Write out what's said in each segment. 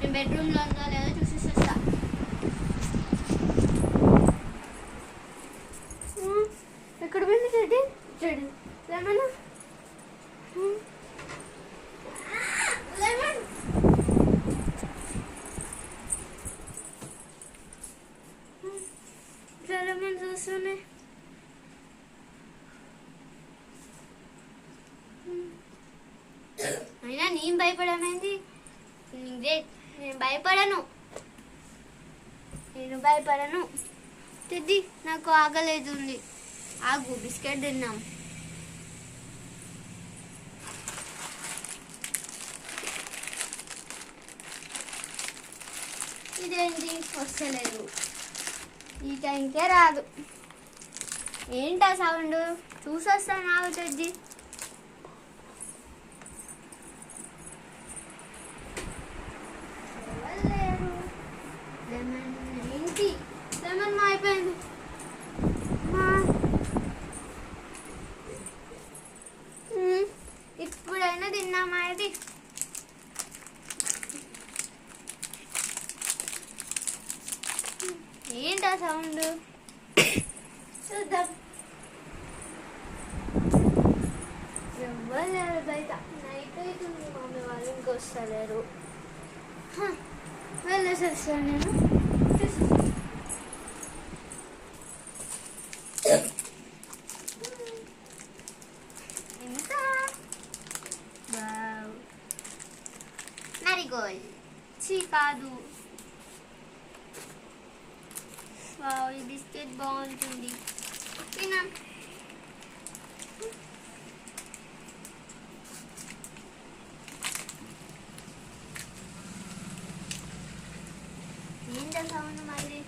నేను బెడ్రూమ్లో ఉందో లేదో చూసేసి వస్తా. ఎక్కడ పోయింది చెడ్డి? చెడు లెమన్ లెమన్ లెమన్ చూస్తున్నాయి. అయినా నేను భయపడమైంది. నేను భయపడను. తెద్ది నాకు ఆగలేదు. ఆగు, బిస్కెట్ తిన్నాం. ఇదేంటి వస్తలేదు, ఈ టైంకే రాదు. ఏంటా సౌండ్? చూసొస్తాను, ఆగు తెద్ది. లెమన్ ఏంటి? లెమన్ అయిపోయింది. ఇప్పుడైనా తిన్నామా? ఇది ఏంటా సౌండ్? చూద్దాం. ఎవ్వరు లేరు బయట. నైట్ అవుతుంది, మమ్మీ వాళ్ళు ఇంకొస్తలేరు. వెళ్ళేసి వస్తాను నేను. ఇంకా మ్యారీగోల్డ్ కాదు. ఈ బిస్కెట్ బాగుంటుంది, తినా. ఏంటో సౌండ్ మళ్ళీ?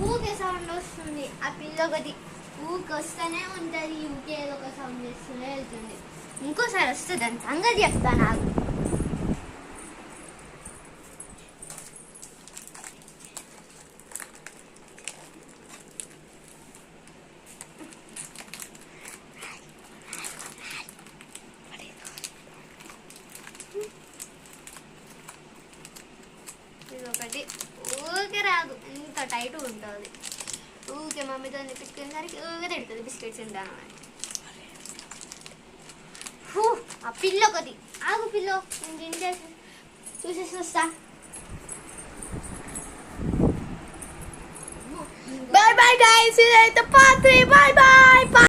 ఊకే సౌండ్ వస్తుంది. ఆ పిల్ల ఒకటి ఊరికి వస్తూనే ఉంటుంది. ఊకే ఏదో ఒక సౌండ్ చేస్తూనే వెళ్తుంది. ఇంకోసారి వస్తే దాని సంగతి చెప్తా నాకు. ఇదొకటి ఊరికే రాదు, ఇంత టైట్ ఉంటుంది. ఊరికే మమ్మీతో తెప్పించుకునేసరికి ఊరికే తిడుతుంది బిస్కెట్స్ తింటాను అని. ఆ పిల్ల ఒకటి. ఆగు పిల్ల, నేను తింటేసి చూసేసి వస్తా. Bye bye guys, see you later, part 3. Bye bye.